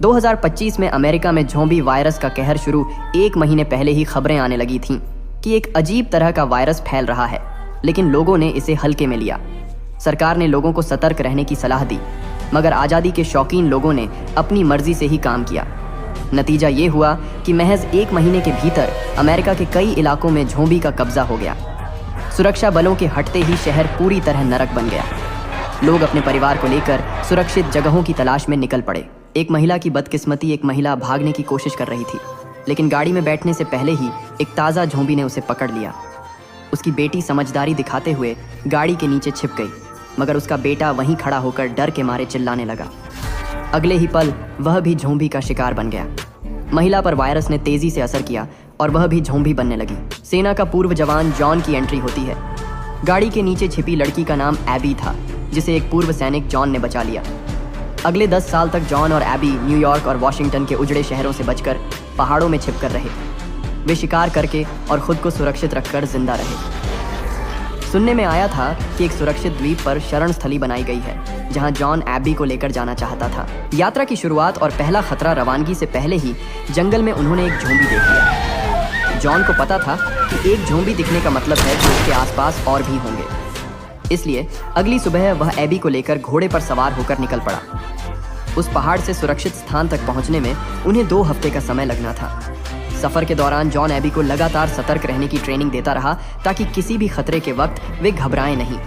2025 में अमेरिका में zombie virus का कहर शुरू 1 महीने पहले ही खबरें आने लगी थीं कि एक अजीब तरह का वायरस फैल रहा है, लेकिन लोगों ने इसे हल्के में लिया। सरकार ने लोगों को सतर्क रहने की सलाह दी, मगर आज़ादी के शौकीन लोगों ने अपनी मर्जी से ही काम किया। नतीजा ये हुआ कि महज 1 महीने के भीतर अमेरिका के कई इलाकों में ज़ॉम्बी का कब्जा हो गया। सुरक्षा बलों के हटते ही शहर पूरी तरह नरक बन गया। लोग अपने परिवार को लेकर सुरक्षित जगहों की तलाश में निकल पड़े। एक महिला की बदकिस्मती, एक महिला भागने की कोशिश कर रही थी, लेकिन गाड़ी में बैठने से पहले ही एक ताज़ा ज़ॉम्बी ने उसे पकड़ लिया। उसकी बेटी समझदारी दिखाते हुए गाड़ी के नीचे छिप गई, मगर उसका बेटा वहीं खड़ा होकर डर के मारे चिल्लाने लगा। अगले ही पल वह भी ज़ॉम्बी का शिकार बन गया। महिला पर वायरस ने तेजी से असर किया और वह भी ज़ॉम्बी बनने लगी। सेना का पूर्व जवान जॉन की एंट्री होती है। गाड़ी के नीचे छिपी लड़की का नाम एबी था, जिसे एक पूर्व सैनिक जॉन ने बचा लिया। अगले 10 साल तक जॉन और एबी न्यूयॉर्क और वॉशिंगटन के उजड़े शहरों से बचकर पहाड़ों में छिपकर रहे। वे शिकार करके और खुद को सुरक्षित रखकर जिंदा रहे। सुनने में आया था कि एक सुरक्षित द्वीप पर शरण स्थली बनाई गई है, जहां जॉन एबी को लेकर जाना चाहता था। यात्रा की शुरुआत और पहला खतरा रवानगी से पहले ही जंगल में उन्होंने एक ज़ॉम्बी देख लिया। जॉन को पता था कि एक ज़ॉम्बी दिखने का मतलब है कि उसके आसपास और भी होंगे। इसलिए अगली सुबह वह एबी को लेकर घोड़े पर सवार होकर निकल पड़ा। उस पहाड़ से सुरक्षित स्थान तक पहुंचने में उन्हें 2 हफ्ते का समय लगना था। सफर के दौरान जॉन एबी को लगातार सतर्क रहने की ट्रेनिंग देता रहा, ताकि किसी भी खतरे के वक्त वे घबराएं नहीं।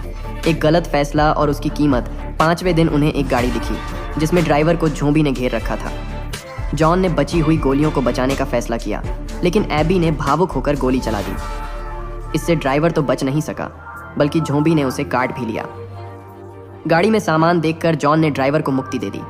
एक गलत फैसला और उसकी कीमत। 5वें दिन उन्हें एक गाड़ी दिखी, जिसमें ड्राइवर को ज़ॉम्बी ने घेर रखा था। जॉन ने बची हुई गोलियों को बचाने का फैसला किया, लेकिन एबी ने भावुक होकर गोली चला दी। इससे ड्राइवर तो बच नहीं सका, बल्कि ज़ॉम्बी ने उसे काट भी लिया। गाड़ी में सामान देखकर जॉन ने ड्राइवर को मुक्ति दे दी।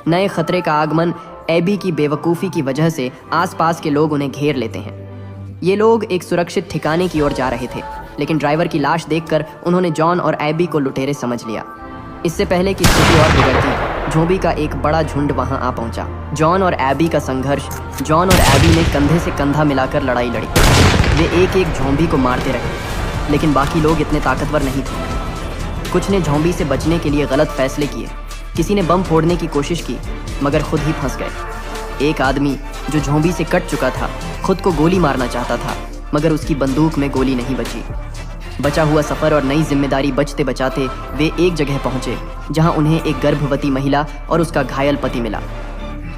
नए खतरे का आगमन। एबी की बेवकूफ़ी की वजह से आसपास के लोग उन्हें घेर लेते हैं। ये लोग एक सुरक्षित ठिकाने की ओर जा रहे थे, लेकिन ड्राइवर की लाश देखकर उन्होंने जॉन और एबी को लुटेरे समझ लिया। इससे पहले कि स्थिति और बिगड़ती, ज़ॉम्बी का एक बड़ा झुंड वहां आ पहुंचा। जॉन और एबी का संघर्ष। जॉन और एबी ने कंधे से कंधा मिलाकर लड़ाई लड़ी। वे एक ज़ॉम्बी को मारते रहे, लेकिन बाकी लोग इतने ताकतवर नहीं थे। कुछ ने ज़ॉम्बी से बचने के लिए गलत फैसले किए। किसी ने बम फोड़ने की कोशिश की, मगर खुद ही फंस गए। एक आदमी जो ज़ॉम्बी से कट चुका था, खुद को गोली मारना चाहता था, मगर उसकी बंदूक में गोली नहीं बची। बचा हुआ सफ़र और नई जिम्मेदारी बचते बचाते वे एक जगह पहुंचे, जहां उन्हें एक गर्भवती महिला और उसका घायल पति मिला।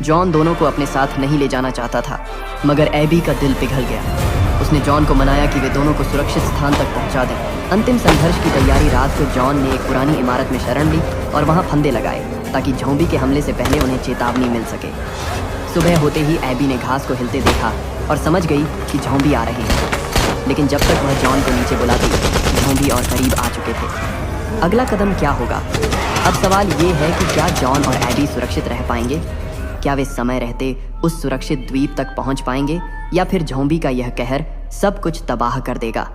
जॉन दोनों को अपने साथ नहीं ले जाना चाहता था, मगर एबी का दिल पिघल गया। उसने जॉन को मनाया कि वे दोनों को सुरक्षित स्थान तक पहुंचा दें। अंतिम संघर्ष की तैयारी रात को जॉन ने एक पुरानी इमारत में शरण ली और वहां फंदे लगाए, ताकि ज़ॉम्बी के हमले से पहले उन्हें चेतावनी मिल सके। सुबह होते ही एबी ने घास को हिलते देखा और समझ गई कि ज़ॉम्बी आ रहे हैं, लेकिन जब तक वह जॉन को नीचे बुलाती, ज़ॉम्बी और करीब आ चुके थे। अगला कदम क्या होगा? अब सवाल ये है कि क्या जॉन और एबी सुरक्षित रह पाएंगे? क्या वे समय रहते उस सुरक्षित द्वीप तक पहुंच पाएंगे, या फिर ज़ॉम्बी का यह कहर सब कुछ तबाह कर देगा?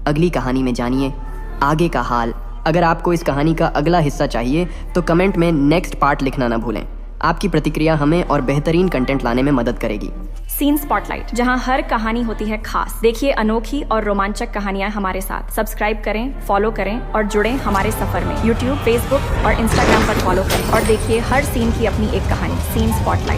अगली कहानी में जानिए आगे का हाल। अगर आपको इस कहानी का अगला हिस्सा चाहिए तो कमेंट में नेक्स्ट पार्ट लिखना ना भूलें। आपकी प्रतिक्रिया हमें और बेहतरीन कंटेंट लाने में मदद करेगी। सीन स्पॉटलाइट, जहां हर कहानी होती है खास। देखिए अनोखी और रोमांचक कहानियां हमारे साथ। सब्सक्राइब करें, फॉलो करें और जुड़ें हमारे सफर में। यूट्यूब, फेसबुक और इंस्टाग्राम पर फॉलो करें और देखिए हर सीन की अपनी एक कहानी। Scene spotlight.